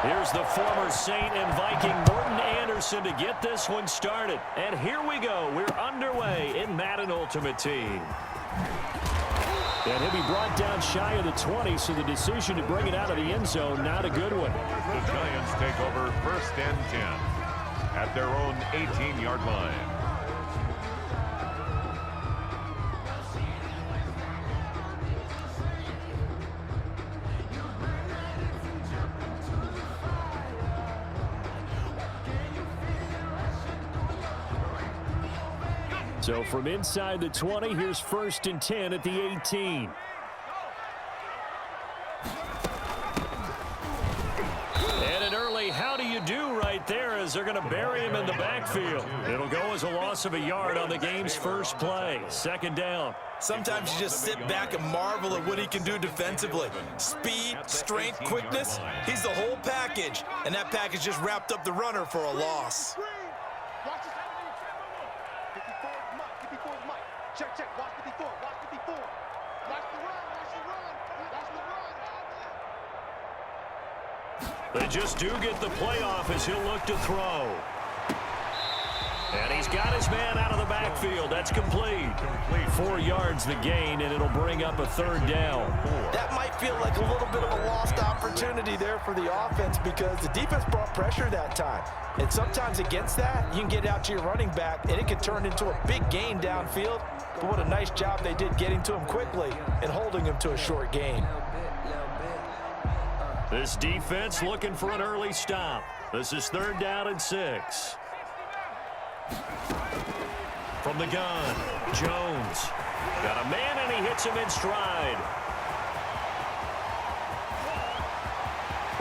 Here's the former Saint and Viking Morten Andersen to get this one started. And here we go. We're underway in Madden Ultimate Team. And he'll be brought down shy of the 20, so the decision to bring it out of the end zone, not a good one. The Giants take over 1st and 10 at their own 18-yard line. So from inside the 20, here's 1st and 10 at the 18. And an early how do you do right there as they're going to bury him in the backfield. It'll go as a loss of a yard on the game's first play. 2nd down. Sometimes you just sit back and marvel at what he can do defensively. Speed, strength, quickness. He's the whole package. And that package just wrapped up the runner for a loss. Check. Watch 54. Watch 54. Watch the run. They just do get the playoff as he'll look to throw. And he's got his man out of the backfield. That's complete. 4 yards the gain, and it'll bring up a 3rd down. That might feel like a little bit of a lost opportunity there for the offense because the defense brought pressure that time. And sometimes against that, you can get out to your running back, and it can turn into a big gain downfield. But what a nice job they did getting to him quickly and holding him to a short gain. This defense looking for an early stop. This is 3rd down and 6. From the gun, Jones. Got a man, and he hits him in stride.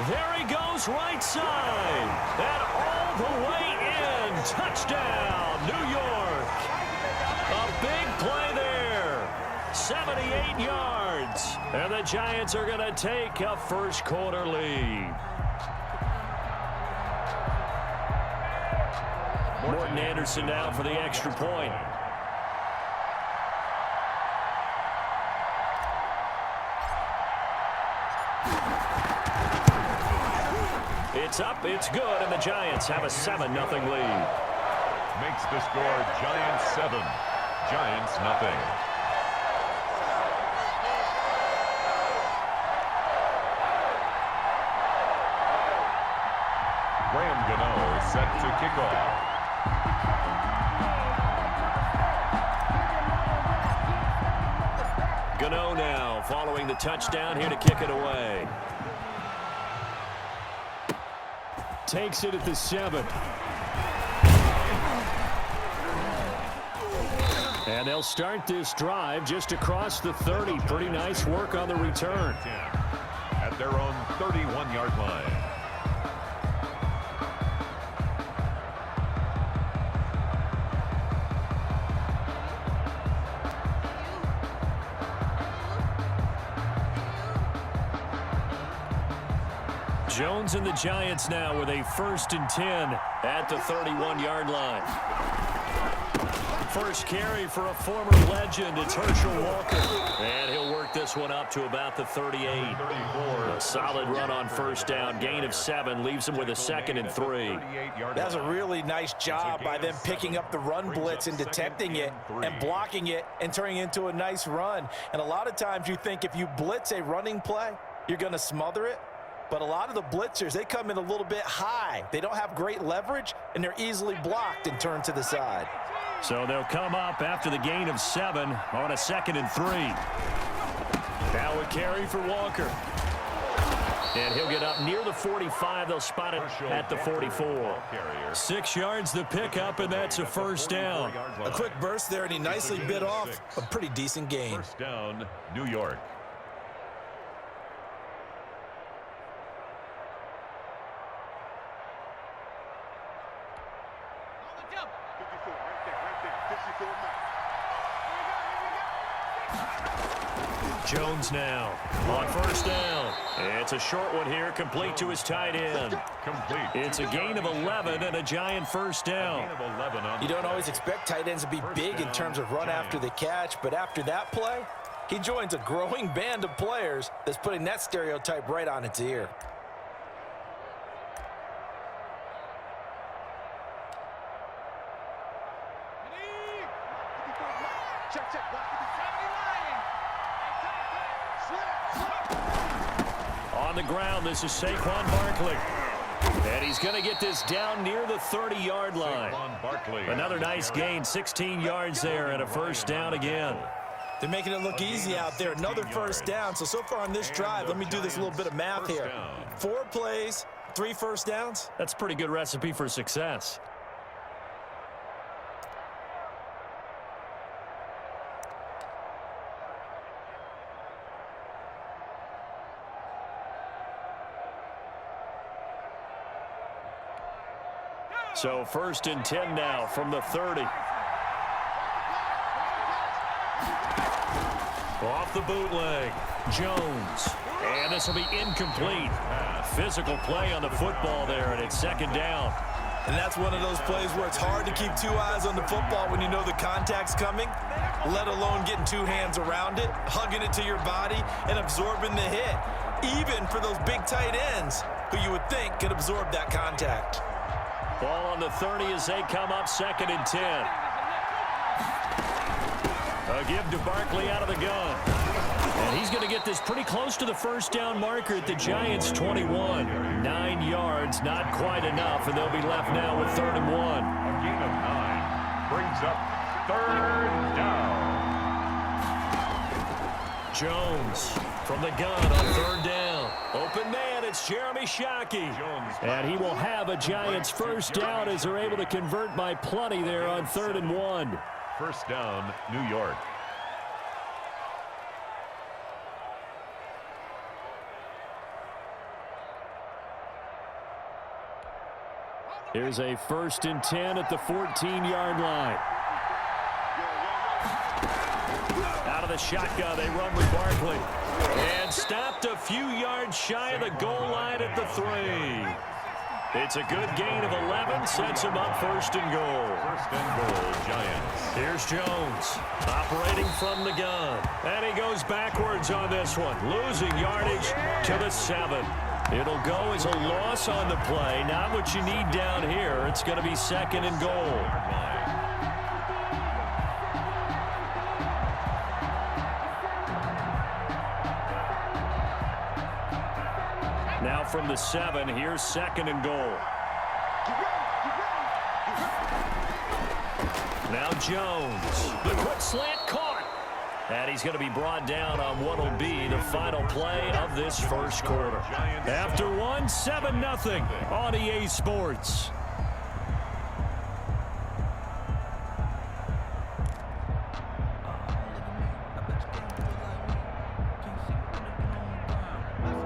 There he goes, right side. And all the way in. Touchdown, New York. A big play there. 78 yards. And the Giants are going to take a first-quarter lead. Morten Andersen now for the extra point. It's up, it's good, and the Giants have a 7-0 lead. Makes the score Giants 7, Giants nothing. Graham Gano set to kick off. Gano now following the touchdown here to kick it away. Takes it at the 7. And they'll start this drive just across the 30. Pretty nice work on the return. At their own 31-yard line. Jones and the Giants now with a 1st and 10 at the 31-yard line. First carry for a former legend. It's Herschel Walker. And he'll work this one up to about the 38. A solid run on 1st down. Gain of 7 leaves him with a 2nd and 3. That's a really nice job by them picking up the run blitz and detecting it and blocking it and turning it into a nice run. And a lot of times you think if you blitz a running play, you're going to smother it. But a lot of the blitzers, they come in a little bit high. They don't have great leverage, and they're easily blocked and turned to the side. So they'll come up after the gain of 7 on a 2nd and 3. Now a carry for Walker. And he'll get up near the 45. They'll spot it at the 44. 6 yards the pickup, and that's a 1st down. A quick burst there, and he nicely bit off a pretty decent gain. 1st down, New York. Jones now on 1st down. It's a short one here, complete to his tight end. Complete. It's a gain of 11 and a Giant 1st down. You don't always expect tight ends to be big in terms of run after the catch, but after that play, he joins a growing band of players that's putting that stereotype right on its ear. Check. Block to the slip. On the ground, this is Saquon Barkley. And he's going to get this down near the 30-yard line. Another nice gain, 16 yards there and a first down again. They're making it look easy out there. Another first down. So far on this drive, let me do this little bit of math here. 4 plays, 3 first downs. That's a pretty good recipe for success. So first and 10 now from the 30. Off the bootleg, Jones. And this will be incomplete. Physical play on the football there, and it's second down. And that's one of those plays where it's hard to keep 2 eyes on the football when you know the contact's coming, let alone getting 2 hands around it, hugging it to your body, and absorbing the hit, even for those big tight ends who you would think could absorb that contact. Ball on the 30 as they come up second and 10. A give to Barkley out of the gun. And he's going to get this pretty close to the first down marker at the Giants' 21. 9 yards, not quite enough, and they'll be left now with 3rd and 1. A gain of 9 brings up 3rd down. Jones from the gun on 3rd down. Open man, it's Jeremy Shockey. And he will have a Giants first down as they're able to convert by plenty there on 3rd and 1. First down, New York. Here's a 1st and 10 at the 14-yard line. Out of the shotgun, they run with Barkley. And stopped a few yards shy of the goal line at the 3. It's a good gain of 11, sets him up 1st and goal. 1st and goal, Giants. Here's Jones, operating from the gun. And he goes backwards on this one, losing yardage to the 7. It'll go as a loss on the play, not what you need down here. It's going to be 2nd and goal. Now from the 7, here's 2nd and goal. Now Jones, the quick slant caught. And he's going to be brought down on what will be the final play of this first quarter. After 1, 7-0 on EA Sports.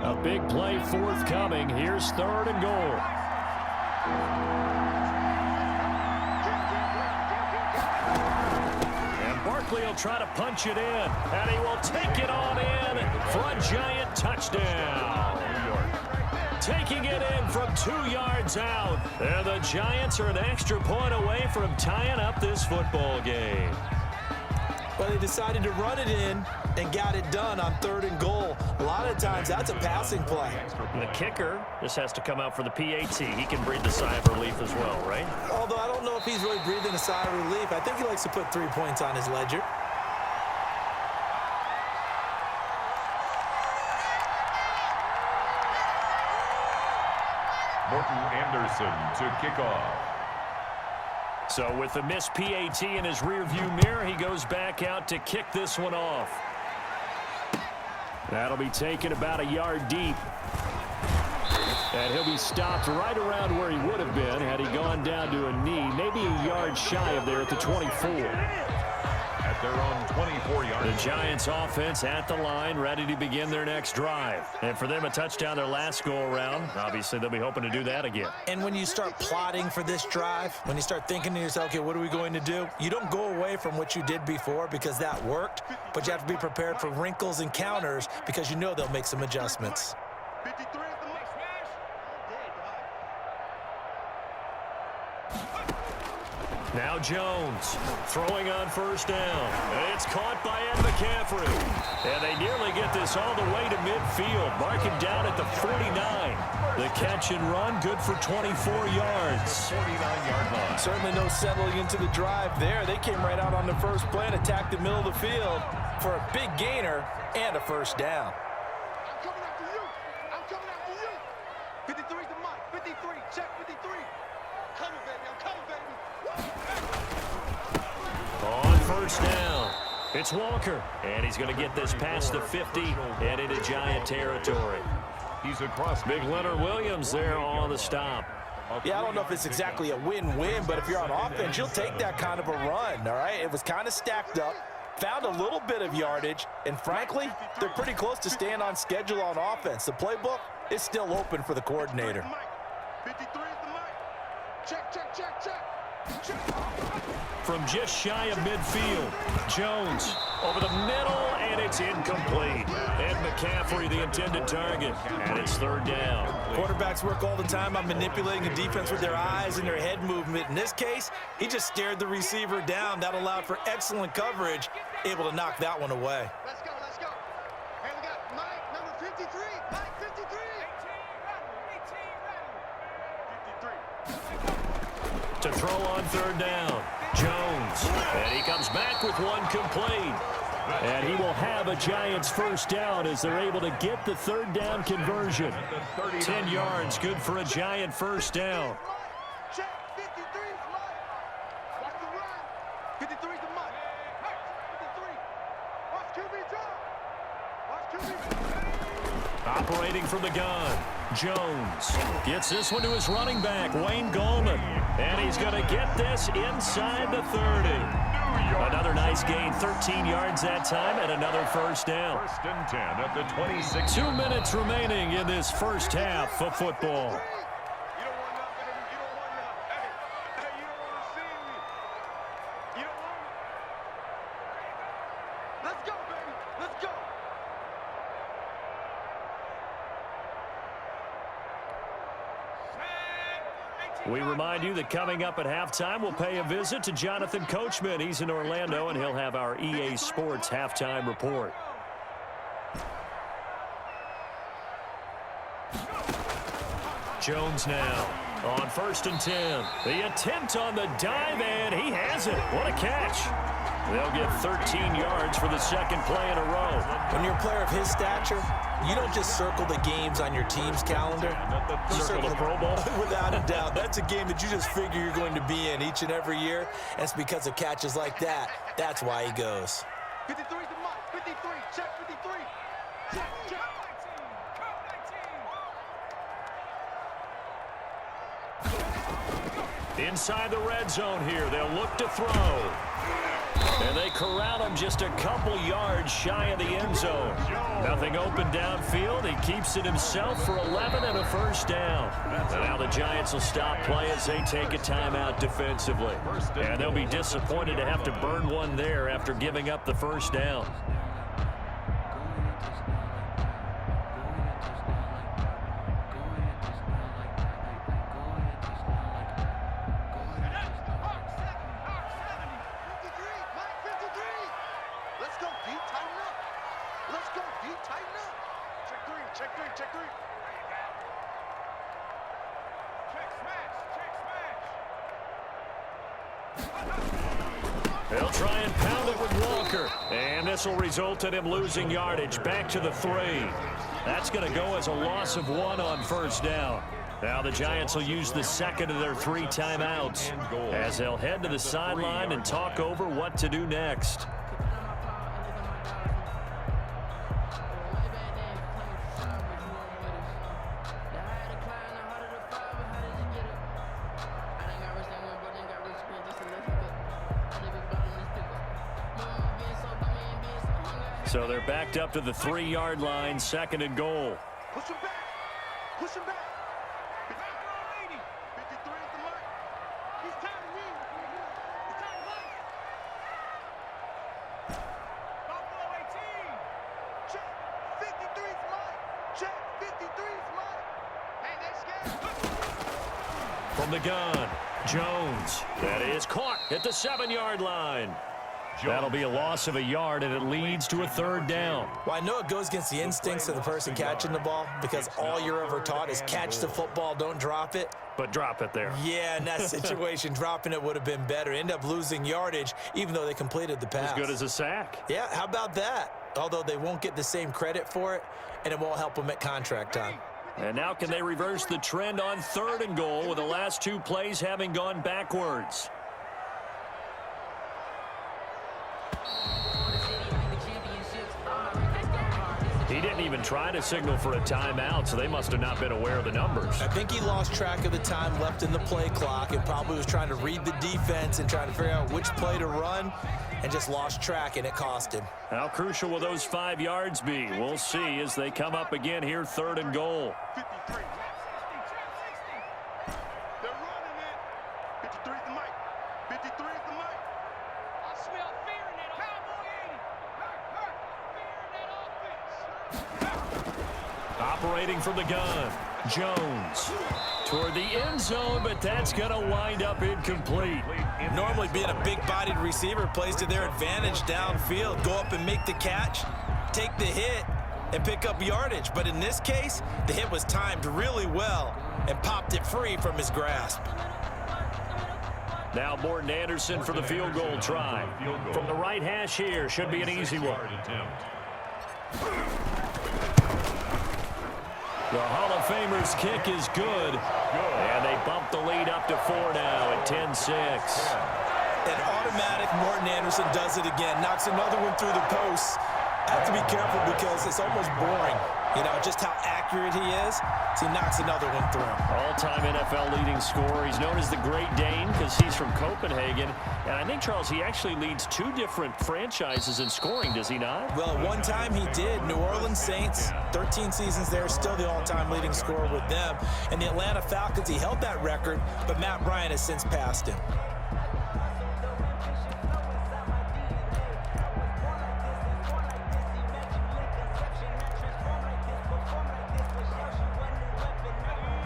A big play forthcoming. Here's 3rd and goal. Barkley will try to punch it in, and he will take it on in for a Giant touchdown. Taking it in from 2 yards out, and the Giants are an extra point away from tying up this football game. Well, they decided to run it in and got it done on 3rd and goal. A lot of times, that's a passing play. And the kicker just has to come out for the PAT. He can breathe the sigh of relief as well, right? Although I don't know if he's really breathing a sigh of relief. I think he likes to put 3 points on his ledger. Morton Anderson to kick off. So with the missed PAT in his rearview mirror, he goes back out to kick this one off. That'll be taken about a yard deep. And he'll be stopped right around where he would have been had he gone down to a knee, maybe a yard shy of there at the 24. At their own 24-yard line. The Giants offense at the line, ready to begin their next drive. And for them, a touchdown their last go-around. Obviously, they'll be hoping to do that again. And when you start plotting for this drive, when you start thinking to yourself, okay, what are we going to do? You don't go away from what you did before because that worked, but you have to be prepared for wrinkles and counters because you know they'll make some adjustments. 53 is the next smash. Now Jones throwing on first down. It's caught by Ed McCaffrey. And they nearly get this all the way to midfield. Mark him down at the 49. The catch and run, good for 24 yards. 49-yard line. Certainly no settling into the drive there. They came right out on the first play and attacked the middle of the field for a big gainer and a first down. I'm coming after you. I'm coming after you. 53 to Mike. 53. Check 53. Coming, baby. I'm coming, baby. On first down, it's Walker. And he's going to get this past the 50 and into Giant territory. He's across. Big Leonard Williams there on the stop. Yeah, I don't know if it's exactly a win-win, but if you're on offense, you'll take that kind of a run, all right? It was kind of stacked up, found a little bit of yardage, and frankly, they're pretty close to staying on schedule on offense. The playbook is still open for the coordinator. 53 is the mic. Check, check, check, check. From just shy of midfield, Jones over the middle, and it's incomplete. Ed McCaffrey, the intended target, and it's third down. Quarterbacks work all the time on manipulating the defense with their eyes and their head movement. In this case, he just stared the receiver down. That allowed for excellent coverage, able to knock that one away. Let's go, let's go. And we got Mike, number 53. Mike, 53. 53. To throw on third down, Jones, and he comes back with one complete. And he will have a Giants first down as they're able to get the third down conversion. 10 yards, good for a Giant first down. Check, 53 is Mike. Watch the run. 53 is the Mike. 53. Watch QB drop. Watch QB. Operating from the gun, Jones gets this one to his running back, Wayne Gallman. And he's going to get this inside the 30. Another nice gain, 13 yards that time, and another first down. First and 10 at the 26. 2 minutes remaining in this first half of football. You don't want nothing. You don't want nothing. Hey, you don't want to see me. You don't want me. Let's go, baby. Let's go. We remind you that coming up at halftime, we'll pay a visit to Jonathan Coachman. He's in Orlando, and he'll have our EA Sports halftime report. Jones now on first and 10. The attempt on the dive, and he has it. What a catch. They'll get 13 yards for the second play in a row. When you're a player of his stature, you don't just circle the games on your team's calendar. You Circle the Pro Bowl. Without a doubt. That's a game that you just figure you're going to be in each and every year. And it's because of catches like that. That's why he goes. 53 is the Mike. 53. Check 53. Check, check. Inside the red zone here, they'll look to throw. And they corral him just a couple yards shy of the end zone. Nothing open downfield. He keeps it himself for 11 and a first down. And now the Giants will stop play as they take a timeout defensively. And they'll be disappointed to have to burn one there after giving up the first down. They'll try and pound it with Walker. And this will result in him losing yardage back to the 3. That's going to go as a loss of 1 on first down. Now the Giants will use the second of their 3 timeouts as they'll head to the sideline and talk over what to do next. So they're backed up to the 3-yard line, second and goal. Push him back. Push him back. 53 is the mark. He's tired of you. He's tired of us. Buffalo 18. Check. 53 is Mike. Check. 53 is Mike. Hey, they scared. From the gun, Jones. That is caught at the 7-yard line. That'll be a loss of a yard, and it leads to a 3rd down. Well, I know it goes against the instincts of the person catching the ball because all you're ever taught is catch the football, don't drop it. But drop it there. Yeah, in that situation, dropping it would have been better. End up losing yardage, even though they completed the pass. As good as a sack. Yeah, how about that? Although they won't get the same credit for it, and it won't help them at contract time. And now can they reverse the trend on 3rd and goal with the last 2 plays having gone backwards? He didn't even try to signal for a timeout, so they must have not been aware of the numbers. I think he lost track of the time left in the play clock and probably was trying to read the defense and trying to figure out which play to run and just lost track, and it cost him. How crucial will those 5 yards be? We'll see as they come up again here, 3rd and goal. 53. They're running it. 53 is the mic. 53 is the mic. I smell fear in that Cowboy 80. Fear in that offense. Operating from the gun, Jones. Toward the end zone, but that's going to wind up incomplete. Normally being a big-bodied receiver plays to their advantage downfield. Go up and make the catch, take the hit, and pick up yardage. But in this case, the hit was timed really well and popped it free from his grasp. Now Morton Anderson for the field goal try. From the right hash here, should be an easy one. The Hall of Famer's kick is good. And they bump the lead up to 4 now at 10-6. And automatic Morton Anderson does it again. Knocks another one through the posts. Have to be careful because it's almost boring. You know, just how accurate he is. So he knocks another one through. All-time NFL leading scorer. He's known as the Great Dane because he's from Copenhagen. And I think, Charles, he actually leads 2 different franchises in scoring, does he not? Well, at one time he did. New Orleans Saints, 13 seasons there, still the all-time leading scorer with them. And the Atlanta Falcons, he held that record, but Matt Bryant has since passed him.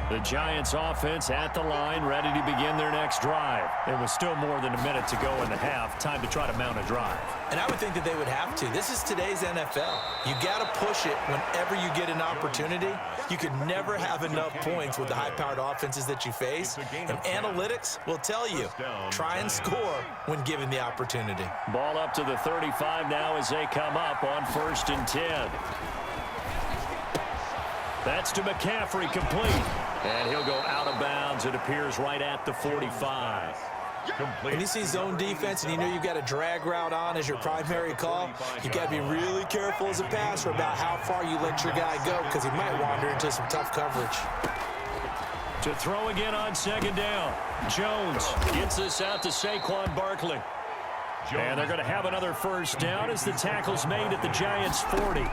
The Giants offense at the line, ready to begin their next drive. It was still more than a minute to go in the half. Time to try to mount a drive. And I would think that they would have to. This is today's NFL. You got to push it whenever you get an opportunity. You could never have enough points with the high-powered offenses that you face. And analytics will tell you, try and score when given the opportunity. Ball up to the 35 now as they come up on 1st and 10. That's to McCaffrey, complete. And he'll go out of bounds, it appears, right at the 45. When you see zone defense and you know you've got a drag route on as your primary call, you got to be really careful as a passer about how far you let your guy go because he might wander into some tough coverage. To throw again on 2nd down. Jones gets this out to Saquon Barkley. And they're going to have another 1st down as the tackle's made at the Giants' 40.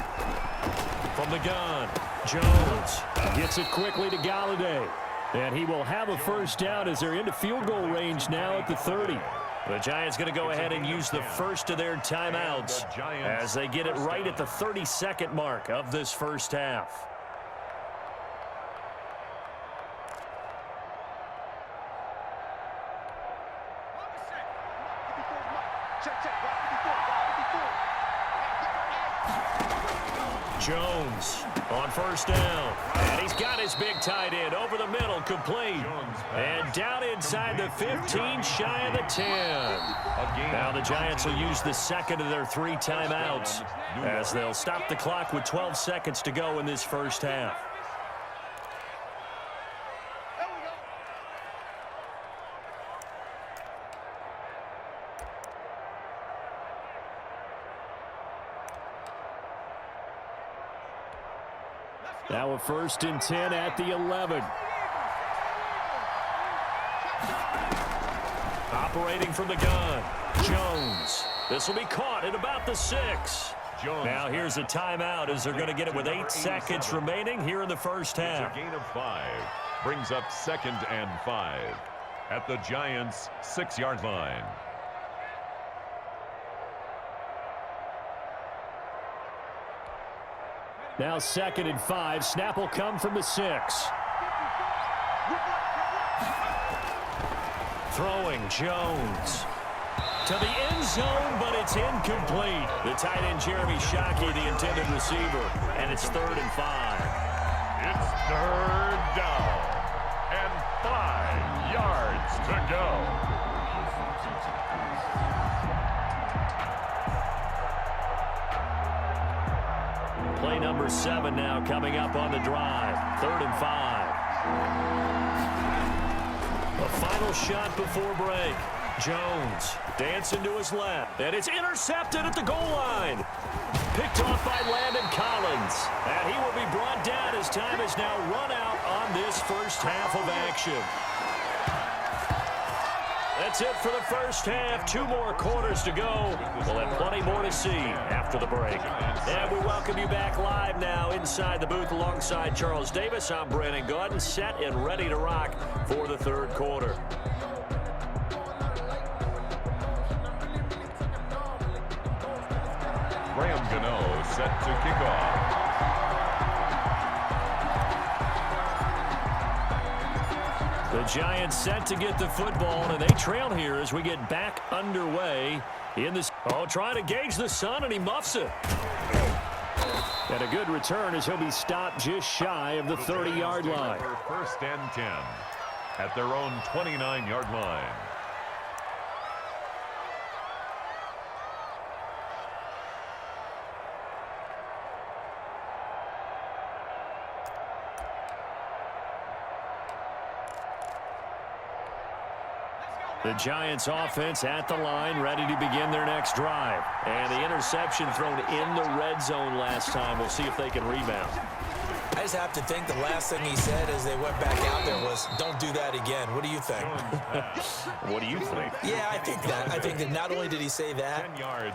From the gun, Jones gets it quickly to Galladay. And he will have a 1st down as they're into field goal range now at the 30. The Giants going to go ahead and use the first of their timeouts as they get it right at the 32nd mark of this 1st half. Jones on 1st down. And he's got his big tight end over the middle, complete. And down inside the 15, shy of the 10. Now the Giants will use the 2nd of their 3 timeouts as they'll stop the clock with 12 seconds to go in this 1st half. Now a 1st and 10 at the 11. Operating from the gun, Jones. This will be caught at about the 6. Now here's a timeout as they're going to get it with 8 seconds remaining here in the 1st half. A gain of 5 brings up 2nd and 5 at the Giants' 6-yard line. Now 2nd and 5. Snap will come from the 6. Throwing Jones to the end zone, but it's incomplete. The tight end Jeremy Shockey, the intended receiver, and it's 3rd and 5. It's 3rd down and 5 yards to go. Play number 7 now coming up on the drive. 3rd and 5. A final shot before break. Jones dancing to his left, and it's intercepted at the goal line. Picked off by Landon Collins, and he will be brought down as time is now run out on this first half of action. That's it for the first half. 2 more quarters to go. We'll have plenty more to see after the break. And we welcome you back live now inside the booth alongside Charles Davis. I'm Brandon Gaudin, set and ready to rock for the 3rd quarter. Graham Gano set to kick off. The Giants set to get the football, and they trail here as we get back underway in this. Oh, trying to gauge the sun, and he muffs it. And a good return as he'll be stopped just shy of the 30-yard line. 1st and 10 at their own 29-yard line. The Giants offense at the line, ready to begin their next drive. And the interception thrown in the red zone last time. We'll see if they can rebound. I just have to think the last thing he said as they went back out there was, don't do that again. What do you think? What do you think? Yeah, I think that. I think that not only did he say that,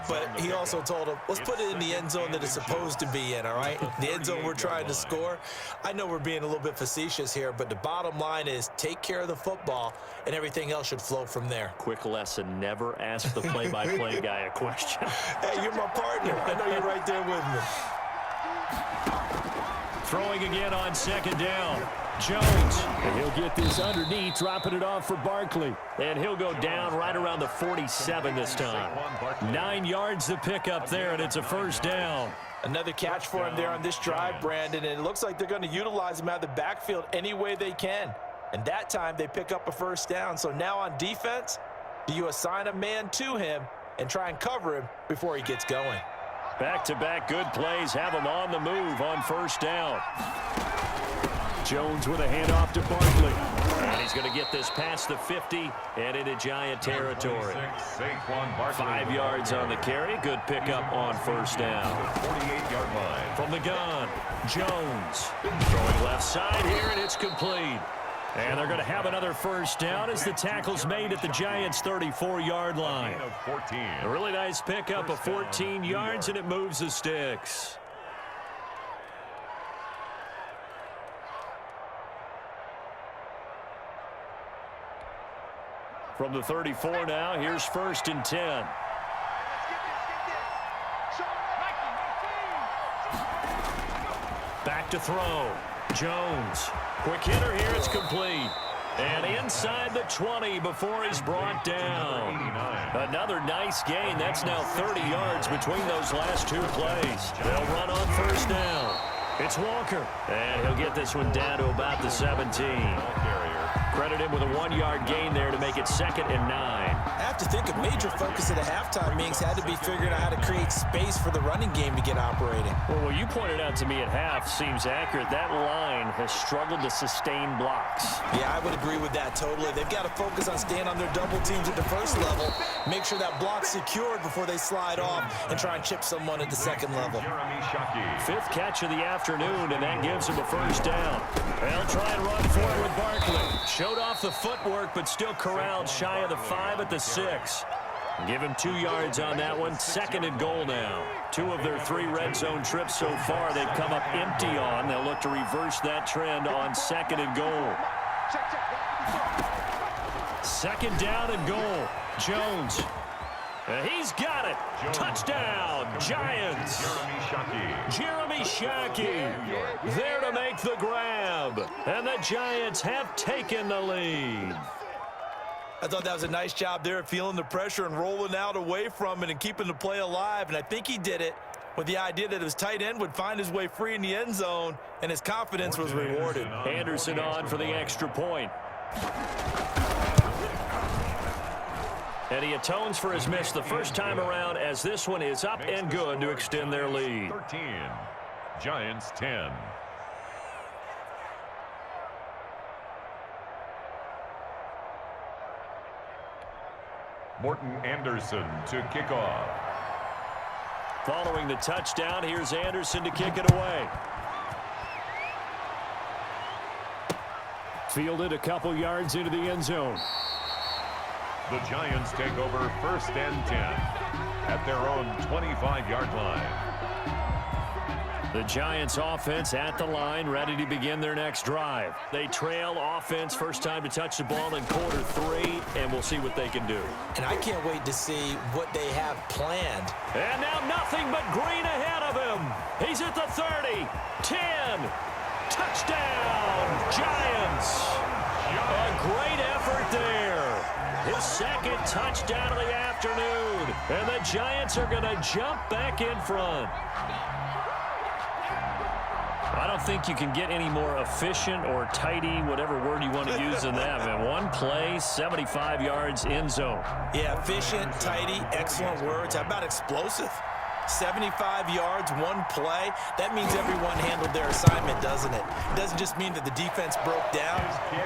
but he also told him, let's put it in the end zone that it's supposed to be in, all right? The end zone we're trying to score. I know we're being a little bit facetious here, but the bottom line is take care of the football, and everything else should flow from there. Quick lesson, never ask the play-by-play guy a question. Hey, you're my partner. I know you're right there with me. Throwing again on 2nd down. Jones, and he'll get this underneath, dropping it off for Barkley. And he'll go down right around the 47 this time. 9 yards to pick up there, and it's a 1st down. Another catch for him there on this drive, Brandon, and it looks like they're going to utilize him out of the backfield any way they can. And that time they pick up a 1st down. So now on defense, do you assign a man to him and try and cover him before he gets going? Back-to-back good plays have him on the move on 1st down. Jones with a handoff to Barkley. And he's going to get this past the 50 and into Giant territory. 5 yards on the carry. Good pickup on 1st down. 48-yard line. From the gun, Jones. Throwing left side here, and it's complete. And they're going to have another 1st down as the tackle's made at the Giants' 34-yard line. A really nice pickup of 14 yards, and it moves the sticks. From the 34 now, here's 1st and 10. Back to throw. Jones. Quick hitter here. It's complete. And inside the 20 before he's brought down. Another nice gain. That's now 30 yards between those last 2 plays. They'll run on 1st down. It's Walker. And he'll get this one down to about the 17. Credit him with a 1-yard gain there to make it 2nd and 9. I have to think a major focus at the halftime means had to be figuring out how to create space for the running game to get operating. Well, what you pointed out to me at half seems accurate. That line has struggled to sustain blocks. Yeah, I would agree with that totally. They've got to focus on staying on their double teams at the 1st level, make sure that block's secured before they slide off, and try and chip someone at the 2nd level. 5th catch of the afternoon, and that gives him a 1st down. They'll try and run for it with Barkley. Showed off the footwork, but still corralled shy of the 5 at the 6. Give him 2 yards on that one. 2nd and goal now. 2 of their 3 red zone trips so far they've come up empty on. They'll look to reverse that trend on 2nd and goal. 2nd down and goal. Jones. And he's got it. Touchdown, Giants. Jeremy Shockey there to make the grab. And the Giants have taken the lead. I thought that was a nice job there of feeling the pressure and rolling out away from it and keeping the play alive. And I think he did it with the idea that his tight end would find his way free in the end zone, and his confidence was rewarded. Anderson on for the extra point. And he atones for his miss the first time around, as this one is up and good to extend their lead. 13, Giants 10. Morton Anderson to kick off. Following the touchdown, here's Anderson to kick it away. Fielded a couple yards into the end zone. The Giants take over 1st and 10 at their own 25-yard line. The Giants offense at the line, ready to begin their next drive. They trail offense, first time to touch the ball in quarter 3, and we'll see what they can do. And I can't wait to see what they have planned. And now nothing but green ahead of him. He's at the 30, 10, touchdown, Giants. A great effort there. His second touchdown of the afternoon. And the Giants are going to jump back in front. I don't think you can get any more efficient or tidy, whatever word you want to use in that. Man, one play, 75 yards in zone. Yeah, efficient, tidy, excellent words. How about explosive? 75 yards, one play. That means everyone handled their assignment, doesn't it? It doesn't just mean that the defense broke down.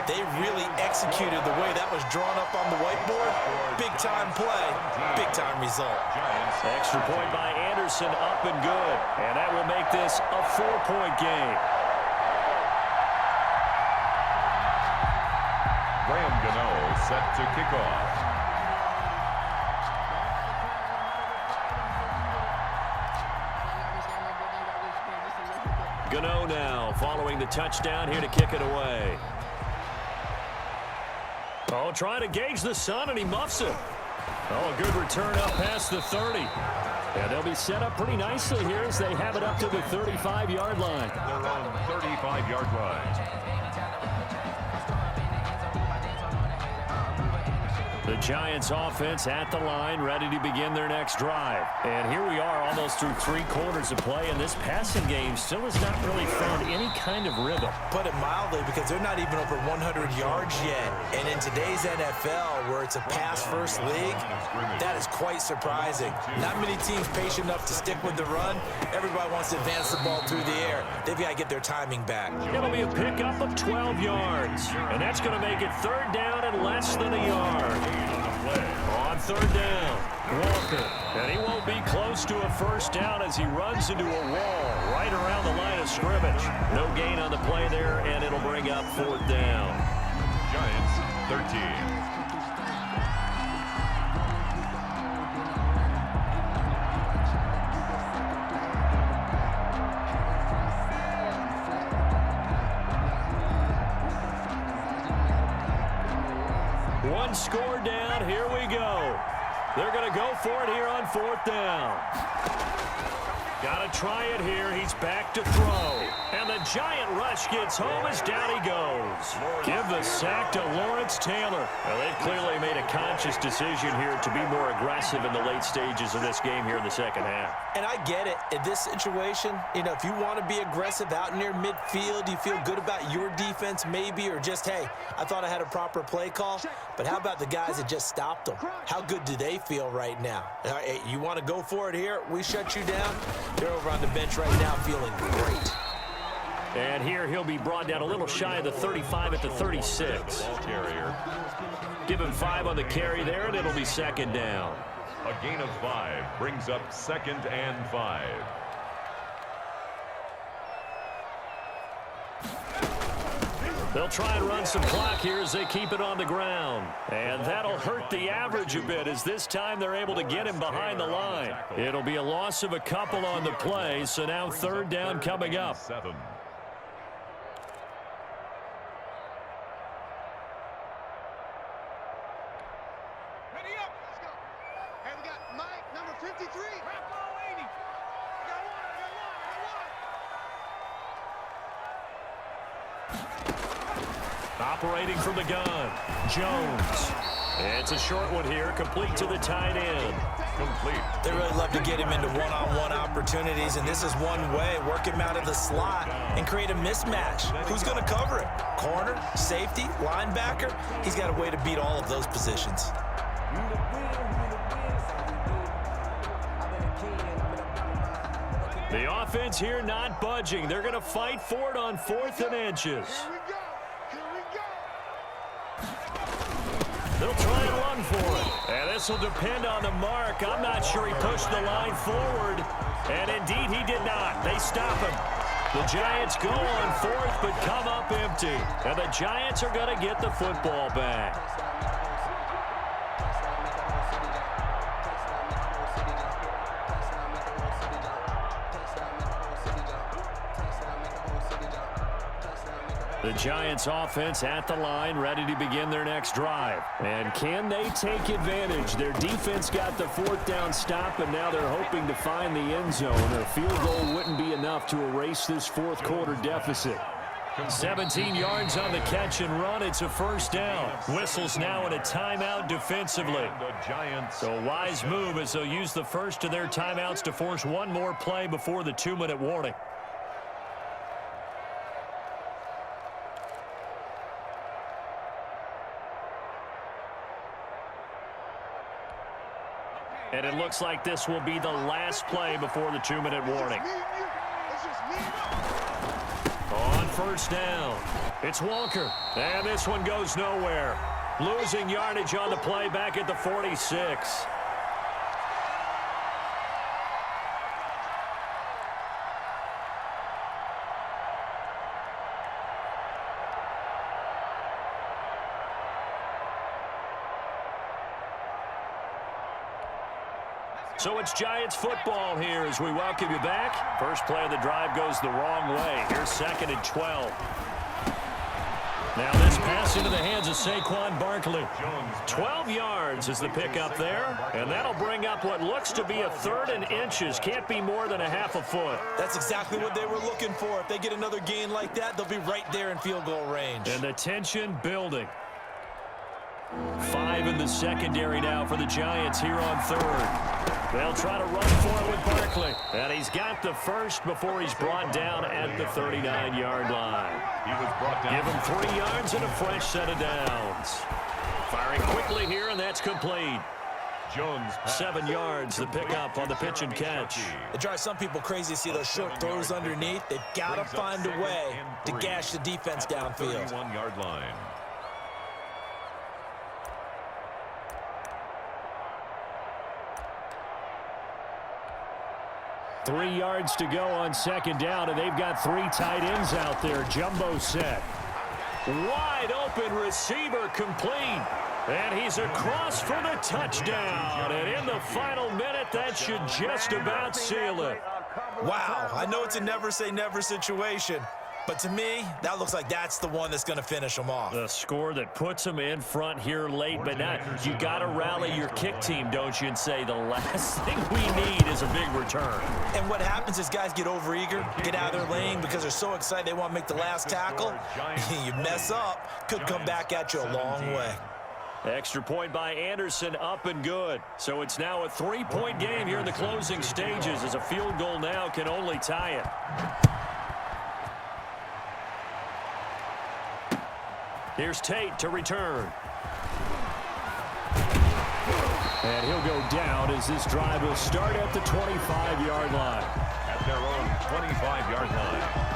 They really executed the way that was drawn up on the whiteboard. Big-time play, big-time result. Extra point by Anderson, up and good. And that will make this a 4-point game. Graham Gano set to kick off. Gano now following the touchdown here to kick it away. Oh, trying to gauge the sun, and he muffs it. Oh, a good return up past the 30. And they'll be set up pretty nicely here as they have it up to the 35-yard line. Their own 35-yard line. The Giants offense at the line, ready to begin their next drive. And here we are almost through 3 quarters of play, and this passing game still has not really found any kind of rhythm. Put it mildly, because they're not even over 100 yards yet. And in today's NFL, where it's a pass-first league, that is quite surprising. Not many teams patient enough to stick with the run. Everybody wants to advance the ball through the air. They've got to get their timing back. It'll be a pickup of 12 yards, and that's going to make it 3rd down and less than a yard. On 3rd down, Walker, and he won't be close to a 1st down as he runs into a wall right around the line of scrimmage. No gain on the play there, and it'll bring up 4th down. Giants 13. One score down, here we go. They're going to go for it here on 4th down. Got to try it here. He's back to throw. And the giant rush gets home as down he goes. Give the sack to Lawrence Taylor. Well, they've clearly made a conscious decision here to be more aggressive in the late stages of this game here in the 2nd half. And I get it. In this situation, you know, if you want to be aggressive out near midfield, you feel good about your defense maybe, or just, hey, I thought I had a proper play call. But how about the guys that just stopped them? How good do they feel right now? Hey, you want to go for it here? We shut you down? They're over on the bench right now feeling great. And here he'll be brought down a little shy of the 35 at the 36. Give him 5 on the carry there, and it'll be 2nd down. A gain of 5 brings up 2nd and 5. They'll try and run some clock here as they keep it on the ground. And that'll hurt the average a bit, as this time they're able to get him behind the line. It'll be a loss of a couple on the play, so now 3rd down coming up. 7. Ready up. Let's go. Hey, we got Mike, number 53. Rapo 80. I got one. Operating from the gun, Jones. It's a short one here, complete to the tight end. Complete. They really love to get him into one-on-one opportunities, and this is one way. Work him out of the slot and create a mismatch. Who's going to cover him? Corner, safety, linebacker? He's got a way to beat all of those positions. The offense here not budging. They're going to fight for it on 4th and inches. They'll try and run for it. And this will depend on the mark. I'm not sure he pushed the line forward. And indeed, he did not. They stop him. The Giants go on 4th, but come up empty. And the Giants are going to get the football back. The Giants offense at the line, ready to begin their next drive. And can they take advantage? Their defense got the 4th down stop, and now they're hoping to find the end zone. A field goal wouldn't be enough to erase this 4th quarter deficit. 17 yards on the catch and run. It's a 1st down. Whistles now in a timeout defensively. So a wise move as they'll use the first of their timeouts to force one more play before the 2-minute warning. And it looks like this will be the last play before the 2-minute warning. On 1st down, it's Walker. And this one goes nowhere. Losing yardage on the play back at the 46. So it's Giants football here as we welcome you back. First play of the drive goes the wrong way. Here's 2nd and 12. Now this pass into the hands of Saquon Barkley. 12 yards is the pickup there. And that'll bring up what looks to be a 3rd and inches. Can't be more than a half a foot. That's exactly what they were looking for. If they get another gain like that, they'll be right there in field goal range. And the tension building. 5 in the secondary now for the Giants here on 3rd. They'll try to run for it with Barkley. And he's got the first before he's brought down at the 39-yard line. He was brought down. Give him 3 yards and a fresh set of downs. Firing quickly here, and that's complete. Jones 7 yards, the pickup on the pitch and catch. It drives some people crazy to see those short throws underneath. They've got to find a way to gash the defense downfield. 31-yard line. Three yards to go on 2nd down, and they've got 3 tight ends out there. Jumbo set. Wide open receiver complete. And he's across for the touchdown. And in the final minute, that should just about seal it. Wow, I know it's a never say never situation, but to me, that looks like that's the one that's going to finish them off. The score that puts them in front here late, but not. You got to rally your kick team, don't you, and say the last thing we need is a big return. And what happens is guys get overeager, get out of their lane because they're so excited they want to make the last tackle. You mess up, could come back at you a long way. Extra point by Anderson, up and good. So it's now a 3-point game here in the closing stages as a field goal now can only tie it. Here's Tate to return. And he'll go down as this drive will start at the 25-yard line. At their own 25-yard line.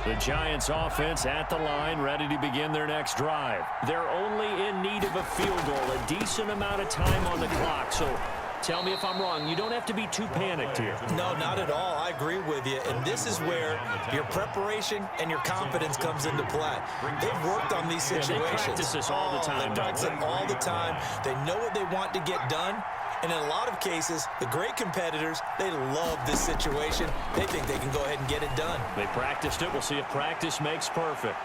The Giants offense at the line, ready to begin their next drive. They're only in need of a field goal, a decent amount of time on the clock. So tell me if I'm wrong. You don't have to be too panicked here. No, not at all. I agree with you. And this is where your preparation and your confidence comes into play. They've worked on these situations. They practice this all the time. They practice it all the time. They know what they want to get done. And in a lot of cases, the great competitors, they love this situation. They think they can go ahead and get it done. They practiced it. We'll see if practice makes perfect.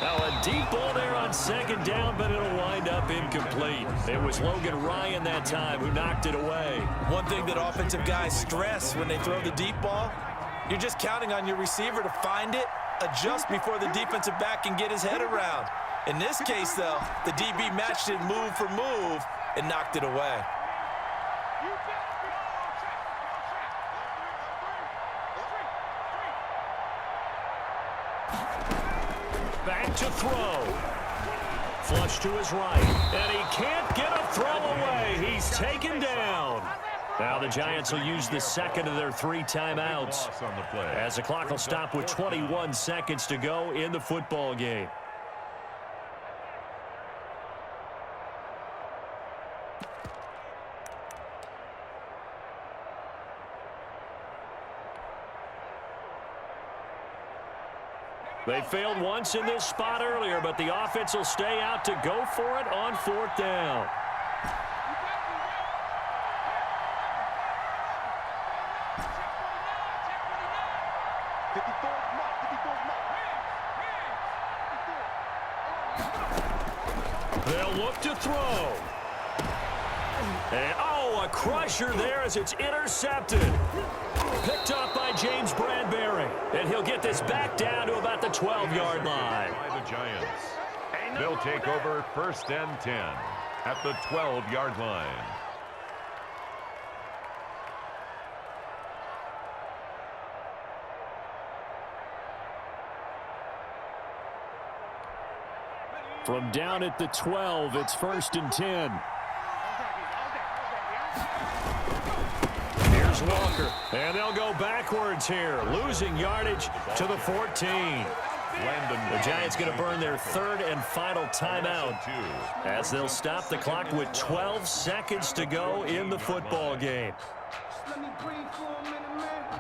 Now a deep ball there on second down, but it'll wind up incomplete. It was Logan Ryan that time who knocked it away. One thing that offensive guys stress when they throw the deep ball, you're just counting on your receiver to find it, adjust before the defensive back can get his head around. In this case, though, the DB matched it move for move and knocked it away. Back to throw. Flush to his right. And he can't get a throw away. He's taken down. Now the Giants will use the second of their 3 timeouts, as the clock will stop with 21 seconds to go in the football game. They failed once in this spot earlier, but the offense will stay out to go for it on 4th down. They'll look to throw. And, oh, a crusher there as it's intercepted. Picked up by James Bradbury. And he'll get this back down to about the 12-yard line. By the Giants. They'll take over 1st and 10 at the 12-yard line. From down at the 12, it's 1st and 10. Here's Walker, and they'll go backwards here, losing yardage to the 14. The Giants going to burn their 3rd and final timeout as they'll stop the clock with 12 seconds to go in the football game. Let me breathe for a minute, man.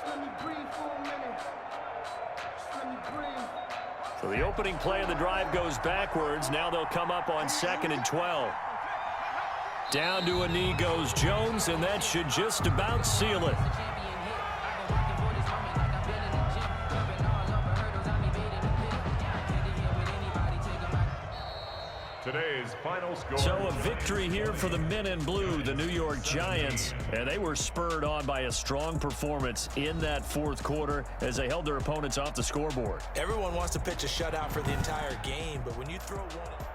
Let me breathe for a minute. Let me breathe. So the opening play of the drive goes backwards. Now they'll come up on 2nd and 12. Down to a knee goes Jones, and that should just about seal it. Today's final score. So a victory here for the men in blue, the New York Giants, and they were spurred on by a strong performance in that 4th quarter as they held their opponents off the scoreboard. Everyone wants to pitch a shutout for the entire game, but when you throw one...